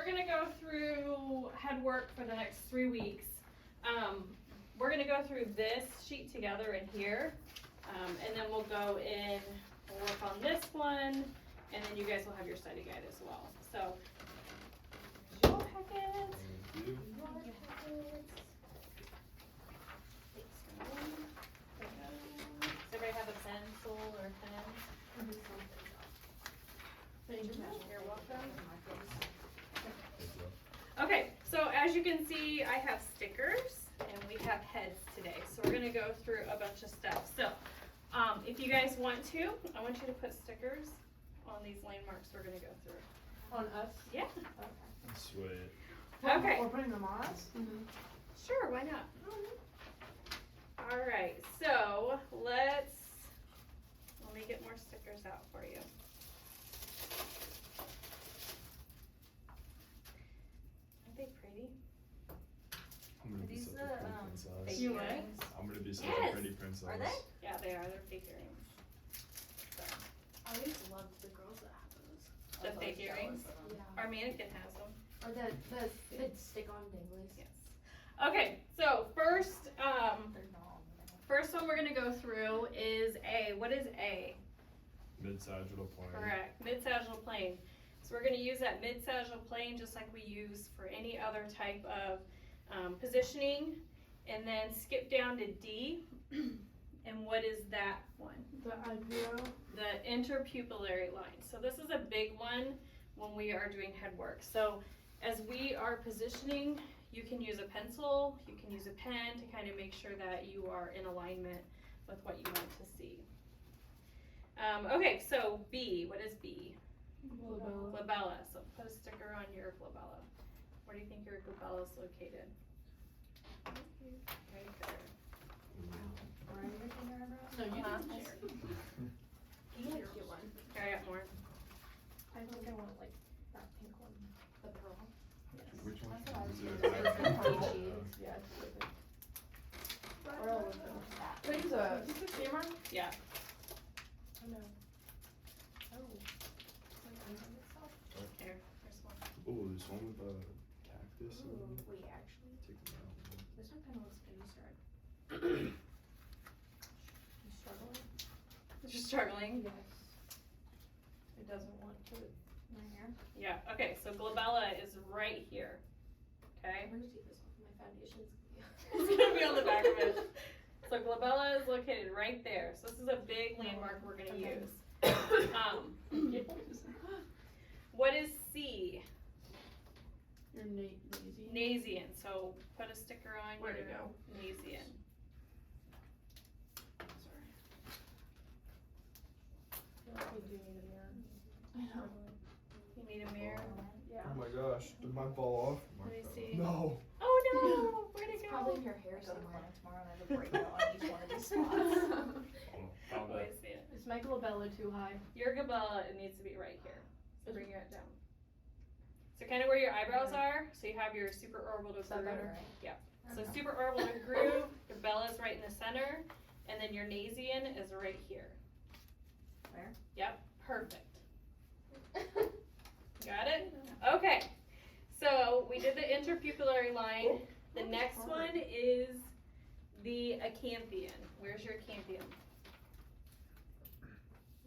gonna go through head work for the next 3 weeks. We're gonna go through this sheet together in here, and then we'll go in, we'll work on this one, and then you guys will have your study guide as well. So, here's your packets. Thank you. Your packets. Does everybody have a pencil or pen? You're welcome. Okay, so as you can see, I have stickers and we have heads today. So we're gonna go through a bunch of stuff. So, if you guys want to, I want you to put stickers on these landmarks we're gonna go through. On us? Yeah. Sweet. Okay. We're putting them on us? Sure, why not? All right, so let me get more stickers out for you. Aren't they pretty? I'm gonna Are be these such the, a pretty princess. fake You what? earrings? I'm gonna be such Yes. a pretty princess. Are they? Yeah, they are. They're fake earrings. So, I always loved the girls that have those. the I was fake jealous earrings. of them. Our mannequin has them. Or the stick-on danglies. Yes. Okay, so first, They're not on the first one we're gonna go through is A. What is A? Mid-sagittal plane. Correct, mid-sagittal plane. So we're gonna use that mid-sagittal plane just like we use for any other type of positioning. And then skip down to D. And what is that one? The IPO? The interpupillary line. So this is a big one when we are doing head work. So as we are positioning, you can use a pencil, you can use a pen to kind of make sure that you are in alignment with what you want to see. Okay, so B, what is B? Glabella. Glabella. So put a sticker on your glabella. Where do you think your glabella is located? Right there. Are you making your eyebrows? No, you Uh-huh. can share. You had a cute one. Here, I got more. I think I want like that pink one. The pearl. Which one? That's what I was Is gonna it say. a- Peachy. Yeah, it's really pink. Or a little that. Wait, is this a camera? Yeah. Oh no. Oh. Here, here's one. Oh, there's one with a cactus. in Ooh, it. wait, actually, Take them out. this one kind of looks good. You struggling? You're struggling. Yes. It doesn't want to. My hair? Yeah, okay, so glabella is right here. Okay? I'm gonna take this off. My foundation's. It's gonna be on the back of it. So glabella is located right there. So this is a big landmark we're gonna Okay. use. What is C? You're lazy. Nasian. So put a sticker on Where'd your it go? Nasian. I feel like we do need a mirror. I know. You need a mirror. Yeah. Oh my gosh, did mine fall off? Let me see. No. Oh no! Where'd it It's go? probably in your hair somewhere. Tomorrow and I have a breakout on each one of these spots. Oh, found Oh, I it. see it. Is my glabella too high? Your glabella, it needs to be right here. So bring it down. So kind of where your eyebrows are, so you have your supraorbital Is that groove. better? So supraorbital groove, your bella is right in the center, and then your Nasian is right here. Where? Yep, perfect. Got it? Okay. So we did the interpupillary line. The next one is the acanthion. Where's your acanthion?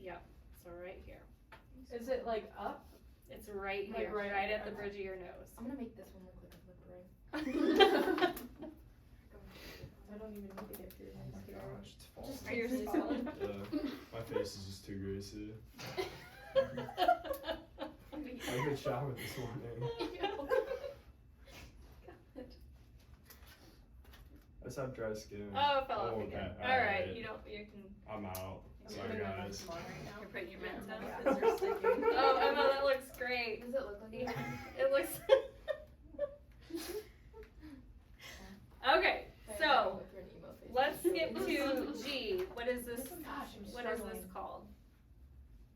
Yep, so right here. Is it like up? It's right Like here, right right at the okay. bridge of your nose. I'm gonna make this one look like a lip ring. I don't even need to get through Oh my this. gosh, it's falling. Just Yours is solid. solid. Yeah, my face is just too greasy. I could shower this morning. I just have dry skin. Oh, it fell off Oh, again. okay, Alright, alright. you can, I'm out. I'm Sorry putting my guys. lipstick on right now. you're putting your Mentos. Yeah, 'cause they're sticking. Oh, Emma, that looks great. Does it look like Yeah, that? it looks. Okay, so With your emo face. let's skip to G. What is this? Gosh, I'm What is struggling. this called?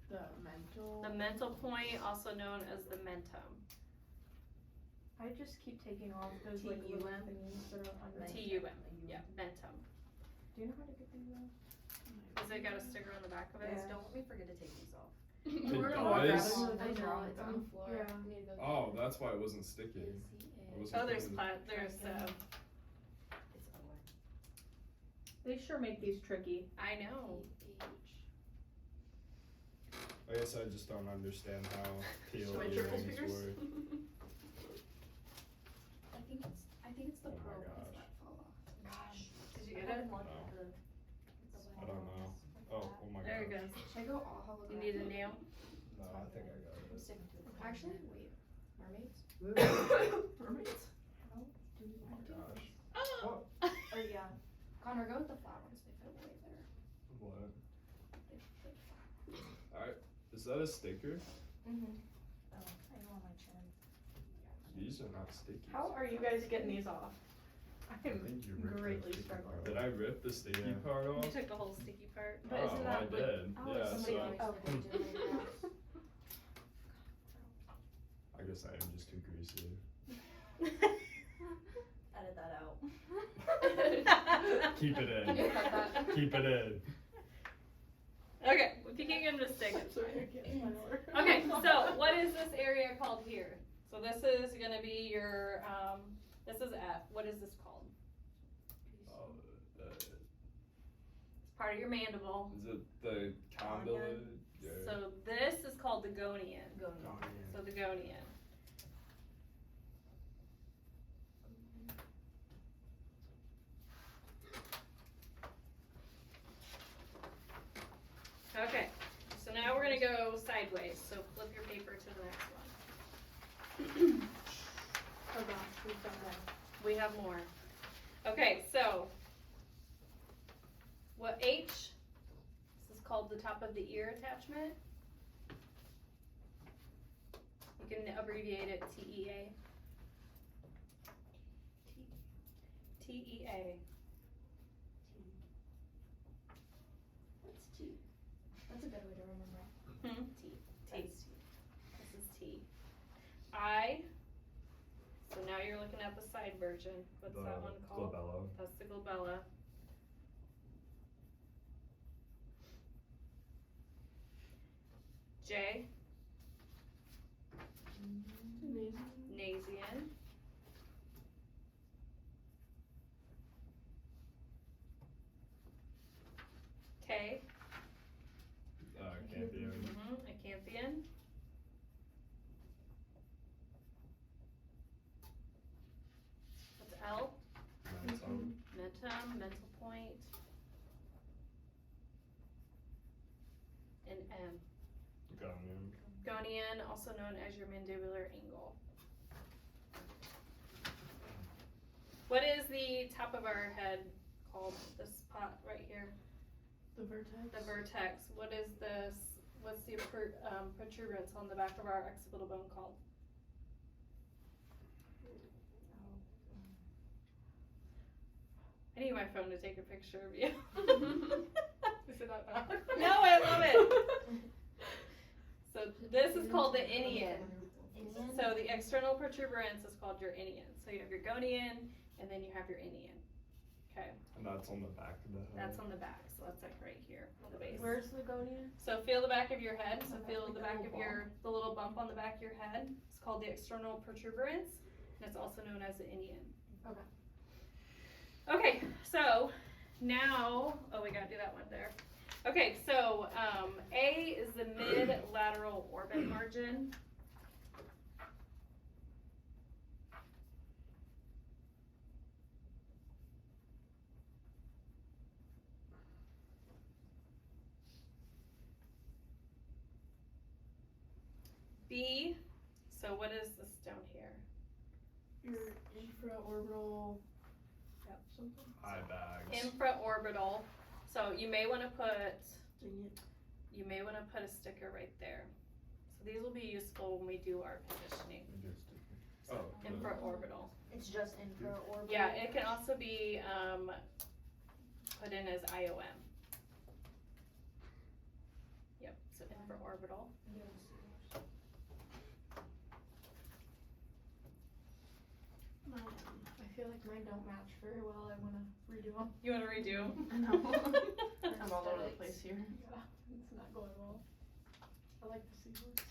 The mental. The mental point, also known as the mentum. I just keep taking off those like little TUM. things that are under. TUM. Yeah, mentum. Do you know how to get these off? Has it got a sticker on the back of it? Just don't let me forget to take these off. It walk does? out of I the know, drawing it's on the floor. Yeah. I need to go get Oh, it. that's why it wasn't sticky. It wasn't Oh, there's clean. there's It's O. They sure make these tricky. I know. I guess I just don't understand how peel Switch earrings fingers. work. I think it's the Oh my pearl ones gosh. that fall off. Gosh, did you I get haven't it? looked No. at the I don't know. Oh my There it gosh. goes. Should I go all holographic? You need a nail? No, I think I got I'm it. sticking to it. Actually, wait. Mermaids? Mermaids? How do Oh my I do gosh. this? Oh. Or yeah. Connor, go with the flat ones. They fit way better. What? They fit flat. Is that a sticker? Mm-hmm. Oh, I know on my chin. These are not sticky. How are you guys getting these off? I I am think you ripped the greatly sticky struggling. part. Did I rip the sticky Yeah. part off? You took the whole sticky part. But Oh, isn't that I like- did. oh, Yeah, somebody so always Oh, said they did my house. I guess I am just too greasy. Edit that out. Keep it Can you in. cut that? Keep it in. Okay, if you can't get them to stick, it's Sorry, fine. I can't find the word. Okay, so what is this area called here? So this is gonna be your, this is F. What is this called? Oh, It's part of your mandible. is it the condylate? Yeah. So this is called the gonian. So the gonian. Okay, so now we're gonna go sideways, so flip your paper to the next one. Oh gosh, we've done that. We have more. Okay, so what H? This is called the top of the ear attachment. You can abbreviate it TEA. TEA. What's T? That's a good way to remember it. Hmm? T. T. This is T. I. So now you're looking at the side version. What's that one called? Glabella. That's the glabella. J. Nasian. K. Campion. Acanthian. What's L? Mentum. Mentum, mental point. And M. Gonium. Gonian, also known as your mandibular angle. What is the top of our head called? This spot right here, The vertex. the vertex. What is this? What's the protuberance on the back of our occipital bone called? I need my phone to take a picture of you. Is it not bad? No, I love it. So this is called the inian. So the external protuberance is called your inian. So you have your gonian, and then you have your inian. Okay, And that's on the back of the head. that's on the back. So that's like right here on the base. Where's the gonian? So feel the back of your head. So feel the back of the little bump on the back of your head. It's called the external protuberance, and it's also known as the inian. Okay. Okay, so now, we gotta do that one there. Okay, so A is the mid-lateral orbit margin. B, so what is this down here? Your infraorbital. Yep. Something. Eye bags. Infraorbital. So you may want to put Dang it. a sticker right there. So these will be useful when we do our positioning. Oh, the- Infraorbital. It's just infraorbital. Yeah, it can also be put in as IOM. Yep, so infraorbital. I feel like mine don't match very well. I want to redo them. You want to redo? I know. I'm I'm all over the place here. Yeah, it's not going well. I like the seahorse.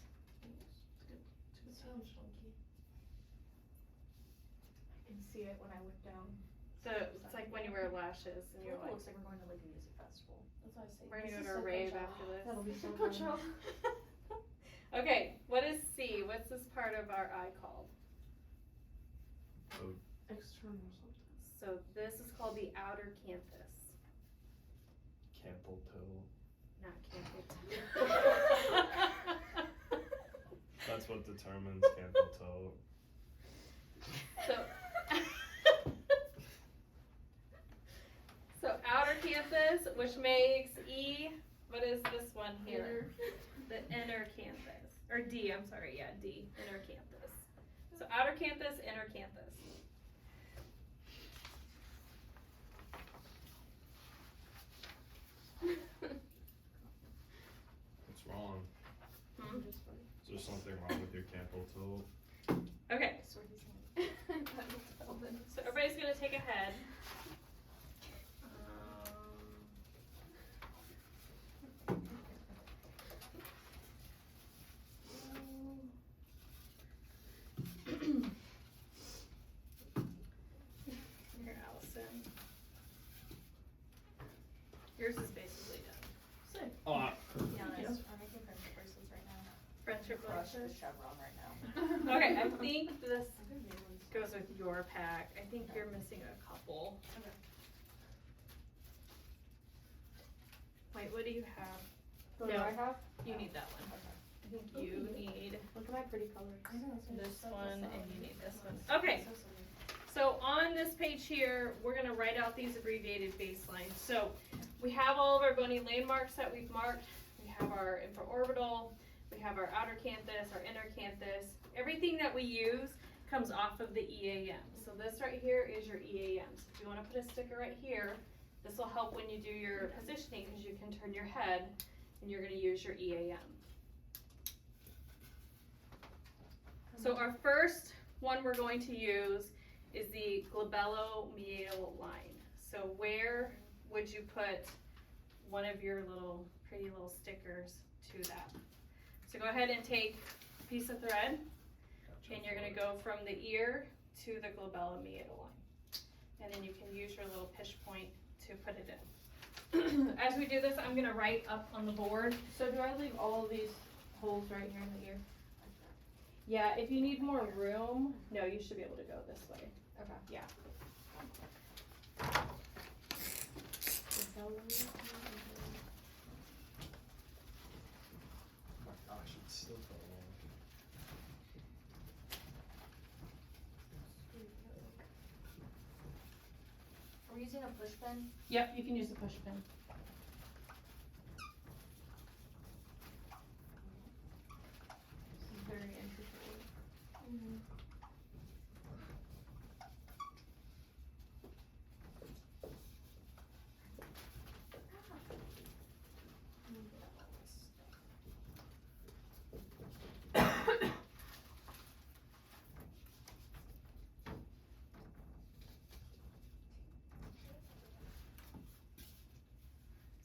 It sounds funky. I can see it when I look down. It's like when you wear lashes and you're It like, looks like we're going to like a music festival. That's what I say. we're gonna This go to a is so rave Coachella. after this. That'll be so Coachella. Okay, what is C? What's this part of our eye called? External something. So this is called the outer canthus, Campbell toe. not campus. That's what determines Campbell toe. So, so outer canthus, which makes E, what is this one here? The inner canthus, or D, I'm sorry, yeah, D, inner canthus. So outer canthus, inner canthus. What's wrong? Hmm? Just funny. Is there something wrong with your Campbell toe? Okay, That's what he's saying. so everybody's gonna take a head. Here, Allison. Yours is basically done. Oh, Yeah, nice. I'm making friendship bracelets right now. Friendship Crush the bracelet. chevron right now. Okay, I think this goes with your pack. I think you're missing a couple. Okay. Wait, what do you have? What do No. I have? You need that one. I think you need Look at my pretty colors. I know, it's this so one sad. and you need this one. So Okay, silly. so on this page here, we're gonna write out these abbreviated baselines. So we have all of our bony landmarks that we've marked. We have our infraorbital, we have our outer canthus, our inner canthus. Everything that we use comes off of the EAM. So this right here is your EAM. So if you wanna put a sticker right here, this will help when you do your positioning because you can turn your head and you're gonna use your EAM. So our first one we're going to use is the glabellomeatal line. So where would you put one of your little pretty little stickers to that? So go ahead and take a piece of thread and you're gonna go from the ear to the glabellomeatal line. And then you can use your little pitch point to put it in. As we do this, I'm gonna write up on the board. So do I leave all of these holes right here in the ear? Yeah, if you need more room, no, you should be able to go this way. Okay. Yeah. my gosh, it's still so long. Are we using a push pen? Yep, you can use a push pin. This is very interesting.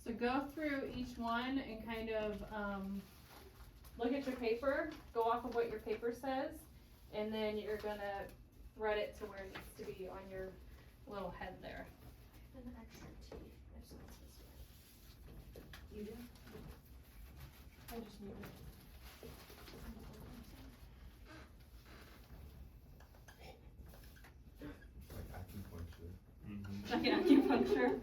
So go through each one and kind of look at your paper, go off of what your paper says, and then you're gonna thread it to where it needs to be on your little head there. An extra teeth if someone's this way. You do? I just need it. Like acupuncture. Mm-hmm. Like an acupuncture.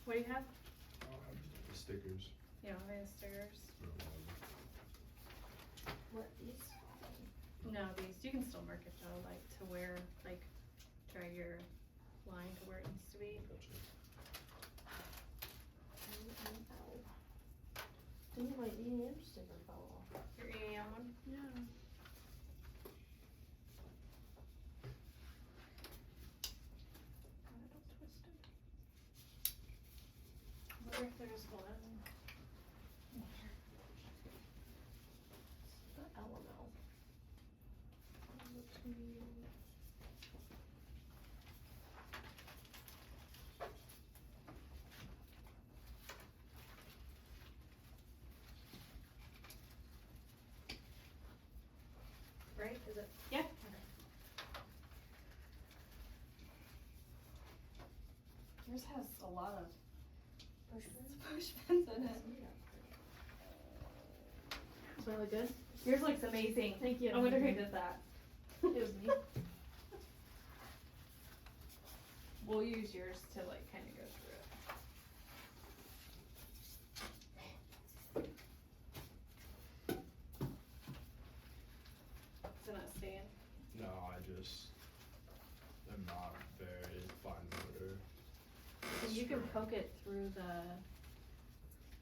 What do you have? The stickers. Yeah, I have stickers. What, these? No, these, you can still mark it though, like to where, like, drag your line to where it needs to be. Gotcha. Didn't my EM sticker fall off? Your EM one. Yeah. Got it all twisted. I wonder if there's one. The LML. Right, is it? Yeah. Yours has a lot of push pins in it. Does mine look good? Yours looks amazing. Thank you. I wonder who did that. It was me. We'll use yours to like kind of go through it. Is it not staying? No, I just am not very fine motor. And you can poke it through the.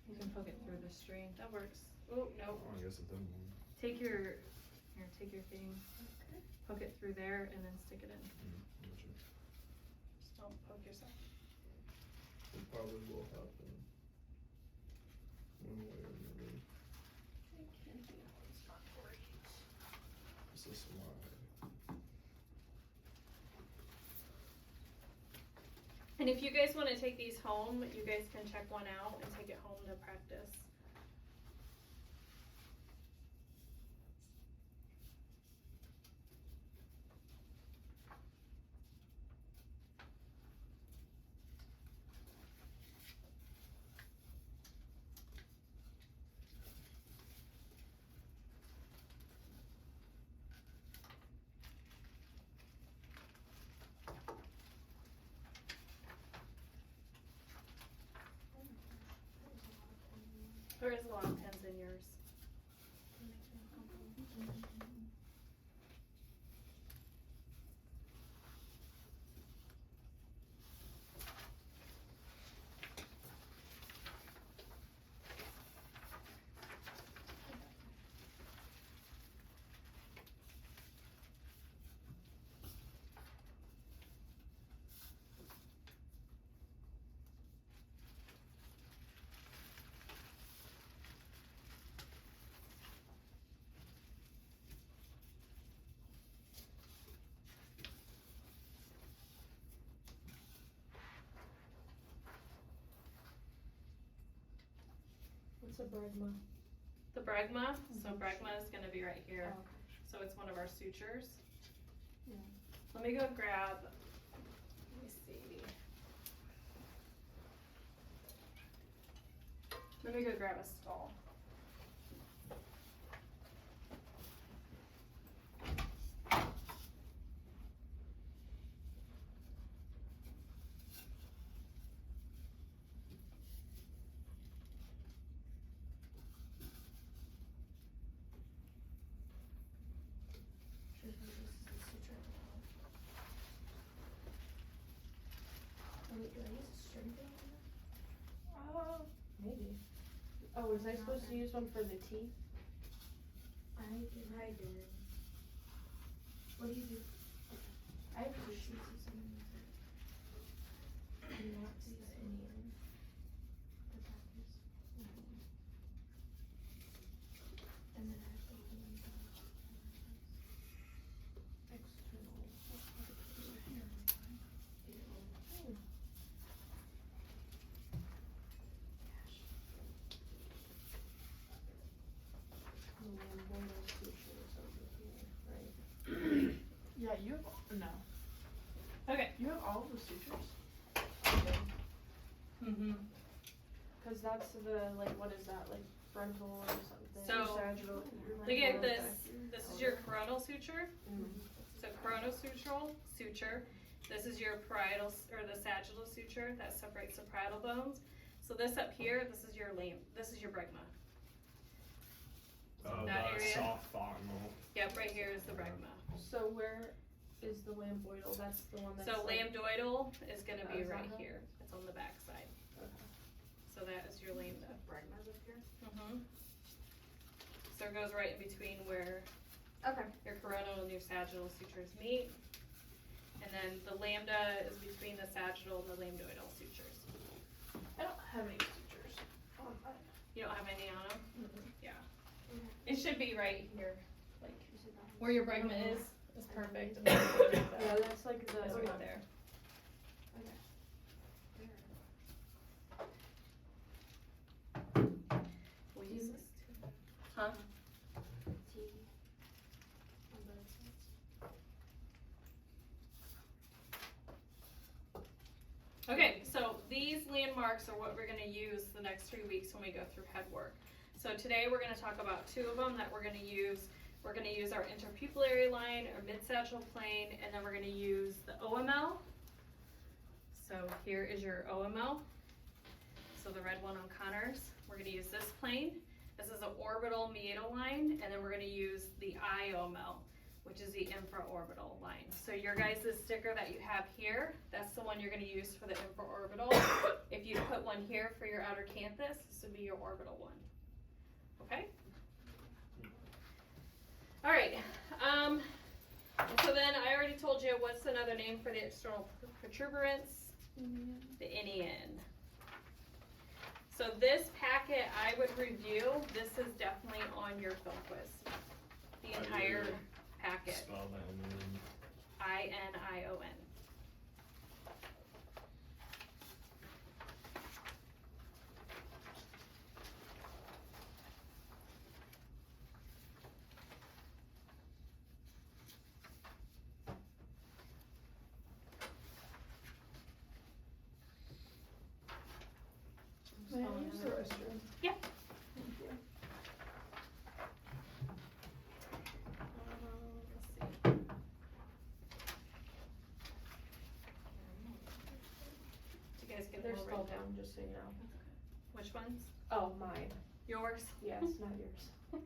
You can poke it through the string. That works. Oh, no. Oh, I guess it doesn't. Take your thing, poke it through there and then stick it in. Gotcha. Just don't poke yourself. It probably will happen. One way or another. Is this why? And if you guys want to take these home, you guys can check one out and take it home to practice. There is a lot of pens in yours. What's a Bregma? The Bregma, so Bregma is gonna be right here. Oh, So it's one of our sutures. Yeah. Let me go grab, let me see. Let me go grab a stall. Wait, do I use a string thing on that? Maybe. Oh, was I supposed to use one for the teeth? I did. What do you do? I have to choose something with it. I do not see any in the practice. And then I have to open them up. External. Lamboidal sutures over here, right? Yeah, you have no. Okay. You have all the sutures. Mm-hmm. Cause that's the like what is that like frontal or something? So, sagittal. Look at this, this is your coronal suture, Mm-hmm. so coronal suture. This is your parietal, or the sagittal suture that separates the parietal bones. So this up here, this is your this is your Bregma. Oh, that the area. soft fontanel. Yep, right here is the Bregma. So where is the lamboidal? That's the one that's So like, lambdoidal is gonna be is that right how- here, it's on the back side. Okay. So that is your lambda. Bregma's up here? So it goes right in between where Okay. your coronal and your sagittal sutures meet. And then the lambda is between the sagittal and the lambdoidal sutures. I don't have any sutures. You don't have any on them? Mm-mm. Yeah. It should be right here, like where your bregma is perfect. Yeah, that's like the. That's right there. We'll use this too. Huh? T on both sides. Okay, so these landmarks are what we're gonna use the next 3 weeks when we go through head work. So today we're gonna talk about 2 of them that we're gonna use. We're gonna use our interpupillary line, our mid-sagittal plane, and then we're gonna use the OML. So here is your OML. So the red one on Connors. We're gonna use this plane. This is an orbital meatal line, and then we're gonna use the IOML, which is the infraorbital line. So your guys' sticker that you have here, that's the one you're gonna use for the infraorbital. If you put one here for your outer canthus, this would be your orbital one. Okay? All right. So then I already told you what's another name for the external protuberance? The NEN. So this packet I would review. This is definitely on your film quiz. The entire packet. Spell that INION. May I use the restroom? Yeah. Thank you. Let's see. Did you guys get They're them all still written down? down, just so you know. Which ones? Oh, mine. Yours? Yes, not yours. Hmm.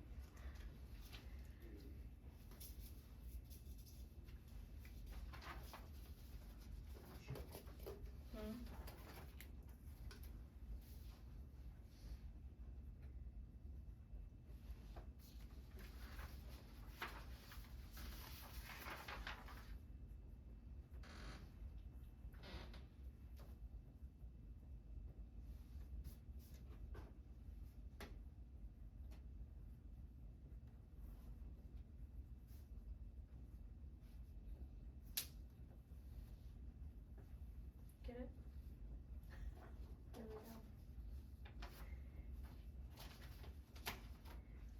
Get it? There we go.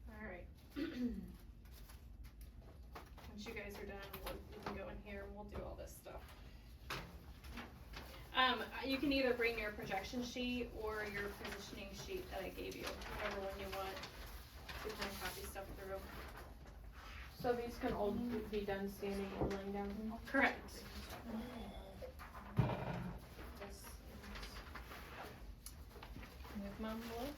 All right. Once you guys are done, you can go in here and we'll do all this stuff. You can either bring your projection sheet or your positioning sheet that I gave you, whichever one you want. We can copy stuff through. So these can all be done standing or laying down? Correct. This Move mom look.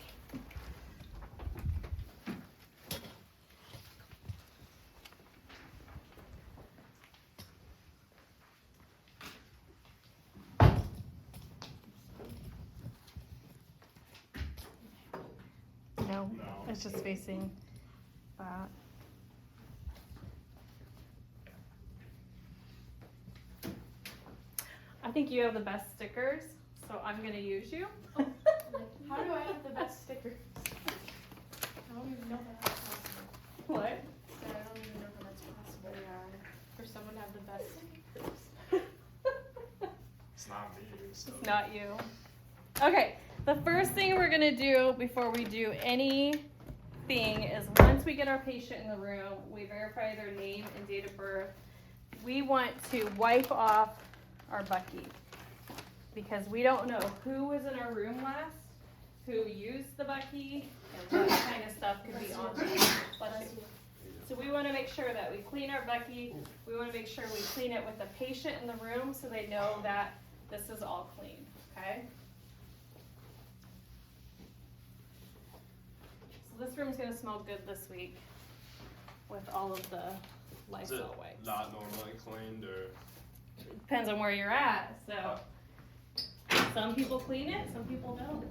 No, No. it's just facing that. I think you have the best stickers, so I'm gonna use you. How do I have the best stickers? I don't even know how that's possible. What? So I don't even know how that's possible. For someone to have the best stickers. It's not me. So. It's not you. Okay, the first thing we're gonna do before we do anything is once we get our patient in the room, we verify their name and date of birth. We want to wipe off our Bucky because we don't know who was in our room last, who used the Bucky, and what kind of stuff could be on there. Bless you. So we want to make sure that we clean our Bucky. We want to make sure we clean it with the patient in the room so they know that this is all clean, okay? So this room's gonna smell good this week with all of the Is it Lysol wipes. not normally cleaned or? Depends on where you're at, so. Some people clean it, some people don't.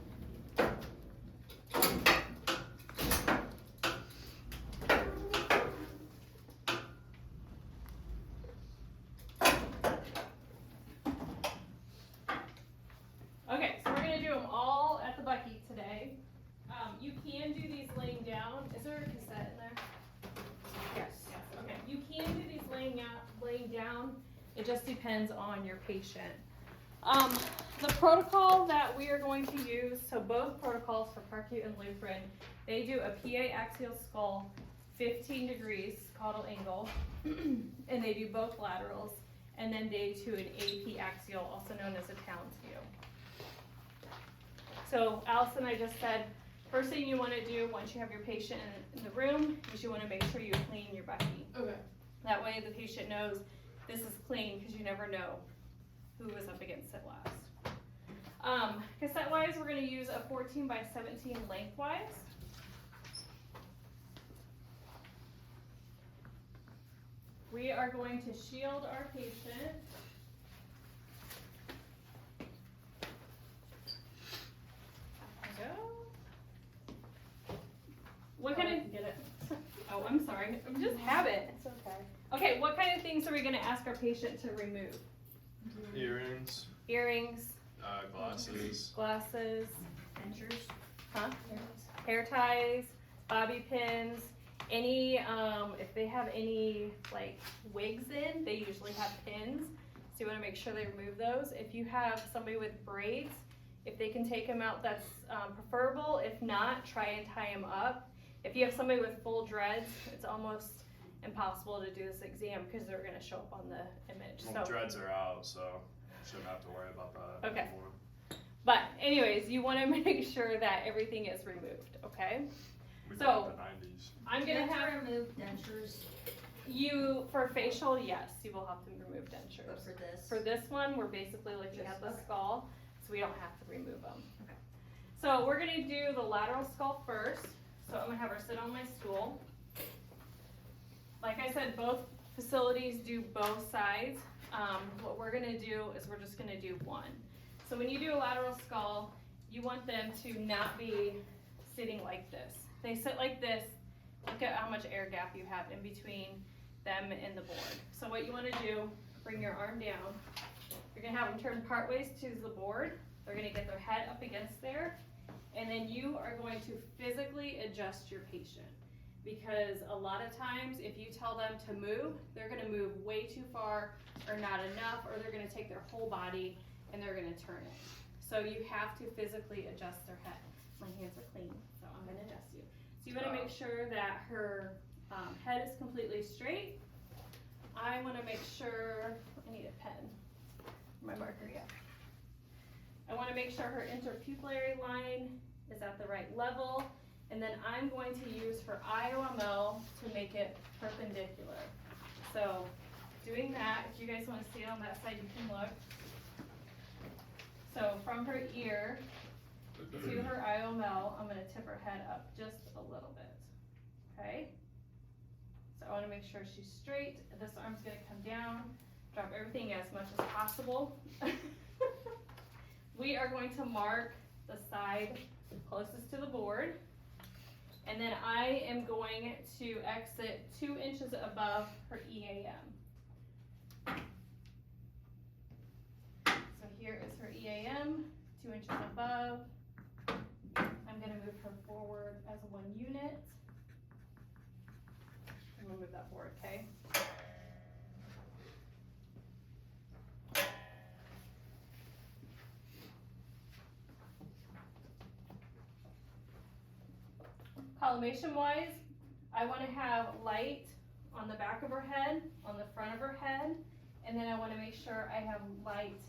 It just depends on your patient. The protocol that we are going to use, so both protocols for Parkview and Lutheran, they do a PA axial skull, 15 degrees caudal angle, and they do both laterals, and then they do an AP axial, also known as a Townsview. So Allison, I just said, first thing you want to do once you have your patient in the room is you want to make sure you clean your Becky. Okay. That way the patient knows this is clean, because you never know who was up against it last. Cassette wise, we're going to use a 14 by 17 lengthwise. We are going to shield our patient. There we go. What kind of, Get it? oh, I'm sorry, I'm just habit. It's okay. Okay, what kind of things are we gonna ask our patient to remove? Earrings, Earrings, glasses, glasses, Dentures. huh? Hair ties, bobby pins, any, if they have any like wigs in, they usually have pins. So you wanna make sure they remove those. If you have somebody with braids, if they can take them out, that's preferable. If not, try and tie them up. If you have somebody with full dreads, it's almost impossible to do this exam because they're gonna show up on the image. well, So, dreads are out, so shouldn't have to worry about that Okay. anymore. but anyways, you wanna make sure that everything is removed, okay? We So- did the 90s. I'm Do you gonna have have to remove dentures, you, for facial, yes, you will have to remove but dentures. for this? For this one, we're basically looking Just- at the okay. skull, so we don't have to remove them. Okay. So we're gonna do the lateral skull first. So I'm gonna have her sit on my stool. Like I said, both facilities do both sides. What we're gonna do is we're just gonna do one. So when you do a lateral skull, you want them to not be sitting like this. They sit like this. Look at how much air gap you have in between them and the board. So what you wanna do, bring your arm down. You're gonna have them turn part ways to the board. They're gonna get their head up against there. And then you are going to physically adjust your patient. Because a lot of times, if you tell them to move, they're gonna move way too far or not enough, or they're gonna take their whole body and they're gonna turn it. So you have to physically adjust their head. My hands are clean, so I'm gonna adjust you. So you wanna make sure that her head is completely straight. I wanna make sure, I need a pen, my marker, yeah. I wanna make sure her interpupillary line is at the right level, and then I'm going to use her IOML to make it perpendicular. So, doing that, if you guys wanna see it on that side, you can look. So, from her ear to her IOML, I'm gonna tip her head up just a little bit, okay? So I wanna make sure she's straight, this arm's gonna come down, drop everything as much as possible. We are going to mark the side closest to the board. And then I am going to exit 2 inches above her EAM. So here is her EAM, 2 inches above. I'm gonna move her forward as 1 unit. I'm gonna move that forward, okay? Collimation wise, I want to have light on the back of her head, on the front of her head, and then I want to make sure I have light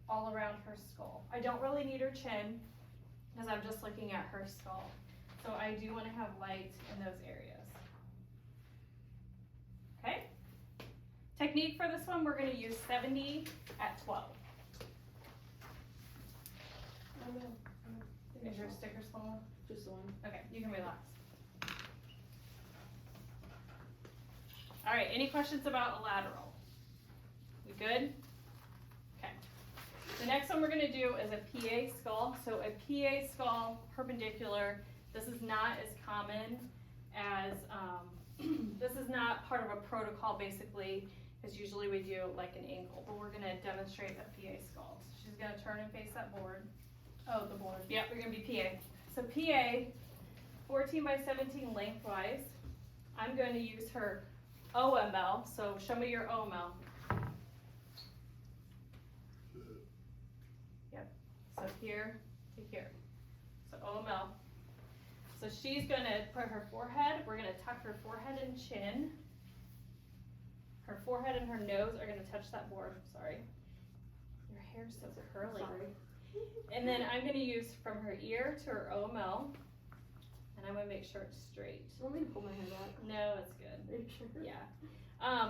all around her skull. I don't really need her chin because I'm just looking at her skull. So I do want to have light in those areas. Okay? Technique for this one, we're going to use 70 at 12. Is your sticker small? Just one. Okay, you can relax. All right, any questions about a lateral? We good? Okay. The next one we're gonna do is a PA skull. So a PA skull, perpendicular, this is not as common as, this is not part of a protocol basically, because usually we do like an ankle, but we're gonna demonstrate a PA skull. So she's gonna turn and face that board. Oh, the board. Yep, we're gonna be PA. So PA, 14 by 17 lengthwise. I'm going to use her OML, so show me your OML. So here to here. So OML. So she's gonna put her forehead, we're gonna tuck her forehead and chin. Her forehead and her nose are gonna touch that board, sorry. Your hair's so curly. Sorry. And then I'm gonna use from her ear to her OML, and I'm gonna make sure it's straight. You want me to pull my hair back? No, it's good. Are you sure? Yeah.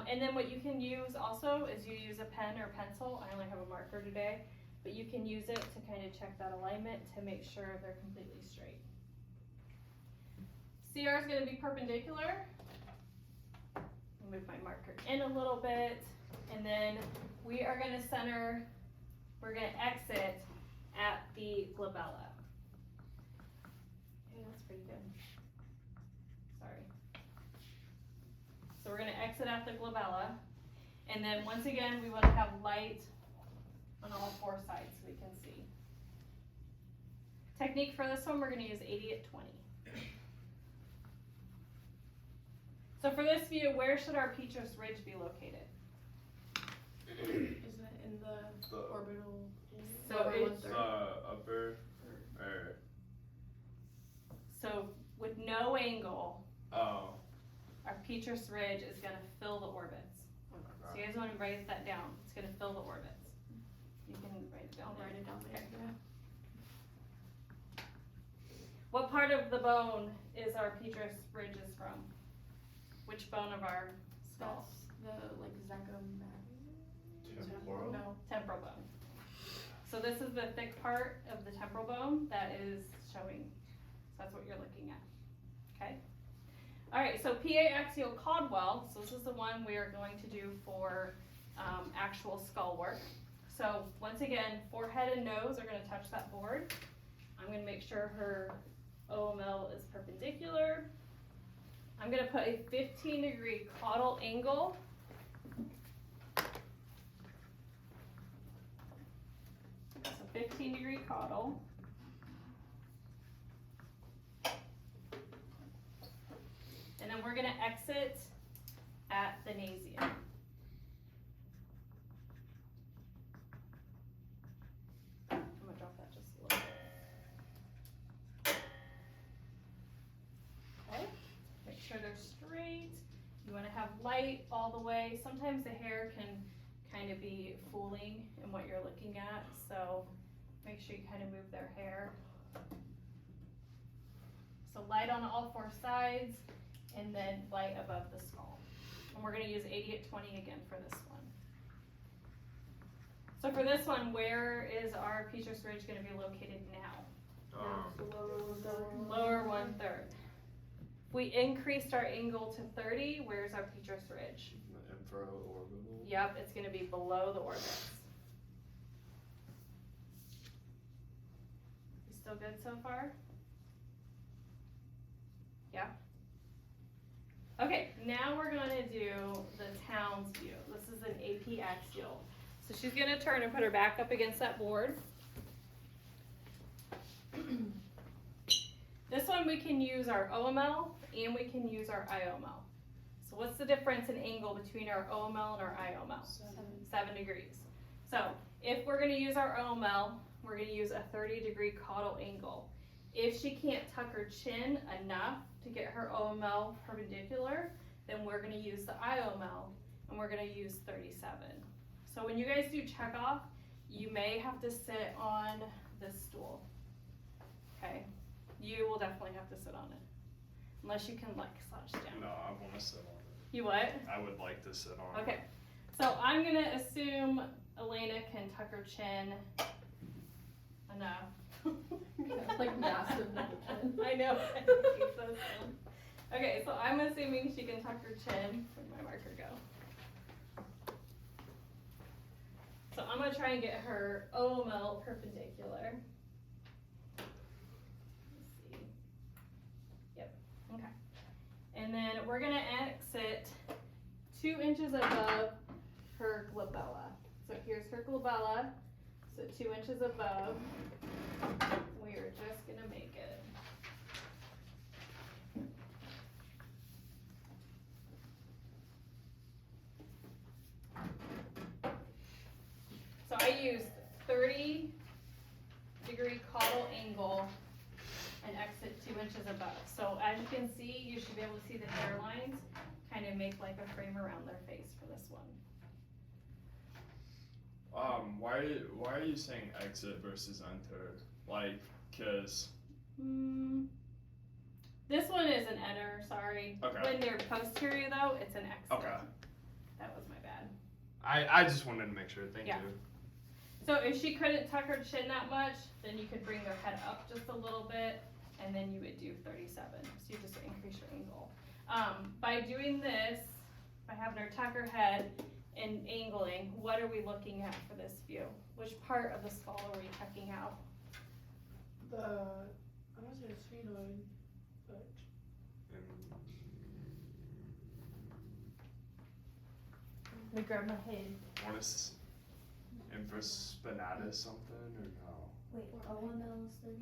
And then what you can use also is you use a pen or pencil. I only have a marker today, but you can use it to kind of check that alignment to make sure they're completely straight. CR is going to be perpendicular. I'll move my marker in a little bit, and then we are going to center, we're going to exit at the glabella. Okay, that's pretty good. Sorry. So we're going to exit at the glabella, and then once again we want to have light on all four sides so we can see. Technique for this one, we're going to use 80 at 20. So for this view, where should our Petrus ridge be located? Is it in the orbital? So lower it's- The 1/3? upper, or, So with no angle, oh, our Petrus ridge is going to fill the orbits. So you guys want to write that down. It's going to fill the orbits. You can write it down. I'll write it down there. Okay. Yeah. What part of the bone is our Petrus ridges from? Which bone of our skull? That's the like temporal. No. Temporal bone. So this is the thick part of the temporal bone that is showing. So that's what you're looking at. Okay. All right. So PA axial Caldwell. So this is the one we are going to do for actual skull work. So once again, forehead and nose are going to touch that board. I'm going to make sure her OML is perpendicular. I'm going to put a 15-degree caudal angle. So 15-degree caudal. And then we're going to exit at the nasium. I'm going to drop that just a little bit. Okay. Make sure they're straight. You want to have light all the way. Sometimes the hair can kind of be fooling in what you're looking at, so make sure you kind of move their hair. So light on all four sides, and then light above the skull. And we're going to use 80 at 20 again for this one. So for this one, where is our Petrus ridge going to be located now? Lower 1/3. If we increased our angle to 30, where's our Petrus ridge? The infraorbital. Yep, it's going to be below the orbits. You still good so far? Yeah? Okay, now we're going to do the Townes view. This is an AP axial. So she's going to turn and put her back up against that board. This one we can use our OML and we can use our IOML. So what's the difference in angle between our OML and our IOML? 7 degrees. So if we're going to use our OML, we're going to use a 30-degree caudal angle. If she can't tuck her chin enough to get her OML perpendicular, then we're going to use the IOML and we're going to use 37. So when you guys do check off, you may have to sit on this stool. Okay? You will definitely have to sit on it. Unless you can like slouch down. No, I want to sit on it. You what? I would like to sit on it. Okay. So I'm going to assume Elena can tuck her chin enough. Like massive nipple chin. I know. She's so slim. Okay, so I'm assuming she can tuck her chin. Where'd my marker go? So I'm going to try and get her OML perpendicular. Let's see. Yep. Okay. And then we're going to exit 2 inches above her glabella. So here's her glabella. So 2 inches above. We are just going to make it. So I used 30 you can see, you should be able to see the hairlines kind of make like a frame around their face for this one. Why are you saying exit versus enter? Like, cause This one is an enter, sorry. Okay. When they're posterior though, it's an exit. Okay. That was my bad. I just wanted to make sure. Thank Yeah. you. So if she couldn't tuck her chin that much, then you could bring their head up just a little bit, and then you would do 37. So you just increase your angle. By doing this, by having her tuck her head and angling, what are we looking at for this view? Which part of the skull are we tucking out? I don't say sphenoid, but Let me grab my head. Want to infraspinatus something or no? Wait, OML is 30?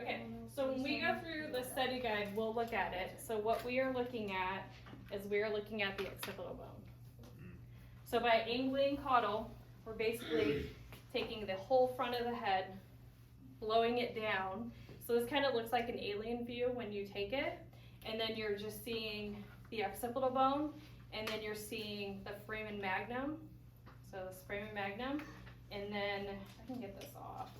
Okay, OML is so when we go 37? through the study guide, we'll look at it. So what we are looking at is we are looking at the occipital bone. So by angling caudal, we're basically taking the whole front of the head, blowing it down. So this kind of looks like an alien view when you take it, and then you're just seeing the occipital bone, and then you're seeing the foramen magnum. So this foramen magnum, and then I can get this off.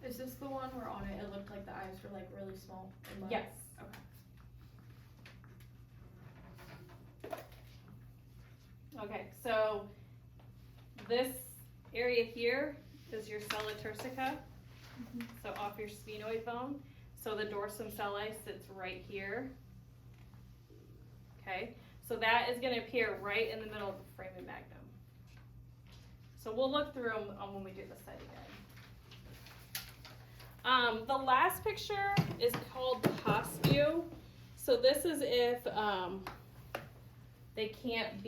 Is this the one where on it looked like the eyes were like really small? and light? Yes. Okay. Okay, so this area here is your sella turcica, so off your sphenoid bone. So the dorsum sellae sits right here. Okay, so that is going to appear right in the middle of the foramen magnum. So we'll look through them when we do the study guide. The last picture is called the Haas view. So this is if they can't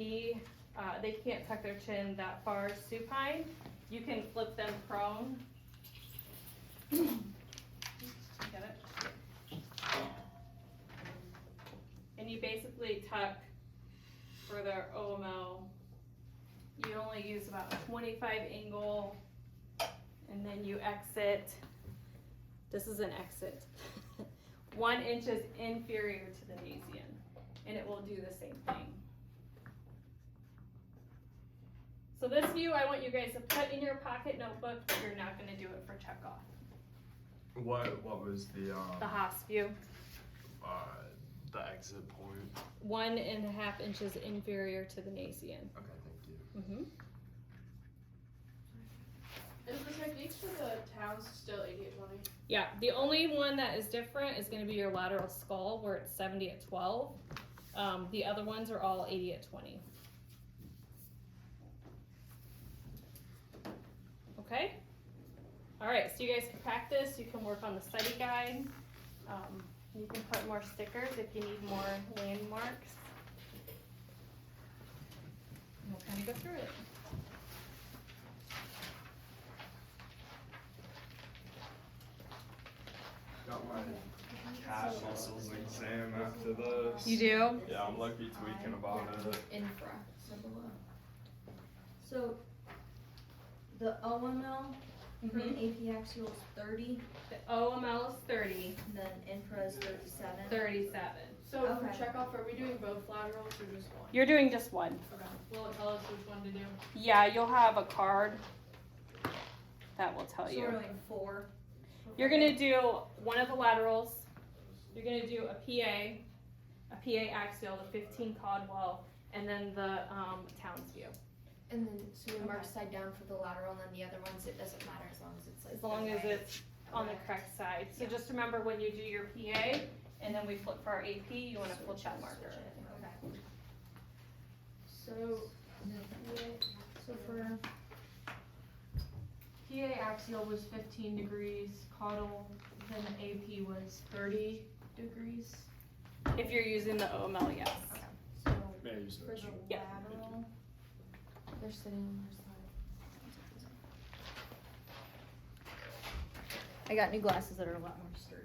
tuck their chin that far supine. You can flip them prone. Get it? And you basically tuck for their OML. You only use about a 25 angle, and then you exit. This is an exit. 1 inch is inferior to the Nasian, and it will do the same thing. So this view I want you guys to put in your pocket notebook, but you're not gonna do it for checkoff. What was the Haas view, the exit point? 1.5 inches inferior to the Nasian. Okay, thank you. Mm-hmm. is the techniques for the towns still 80/20? Yeah, the only one that is different is gonna be your lateral skull, where it's 70/12. The other ones are all 80/20. Okay? Alright, so you guys can practice, you can work on the study guide. You can put more stickers if you need more landmarks. And we'll kind of go through it. Got my calf muscles exam after this. You do? Yeah, I'm lucky tweaking about it. Infra, so below. So, the OML for an AP axial is 30, The OML is 30, and then infra is 37. 37. So for Okay. checkoff, are we doing both laterals or just one? You're doing just one. Okay. Will it tell us which one to do? Yeah, you'll have a card that will tell So you. we're doing 4. You're gonna do one of the laterals. You're gonna do a PA axial, the 15 Caldwell, and then the Towns view. And then, so we mark Okay. side down for the lateral, and then the other ones, it doesn't matter as long as it's like. As long as it's on the correct side. So just remember when you do your PA and then we flip for our AP, you wanna flip that marker. Okay. So, So for, PA axial was 15 degrees, caudal, then AP was 30 degrees. If you're using the OML, yes. so May I use for that? the Yeah. lateral, they're sitting on their side. I got new glasses that are a lot more sturdy.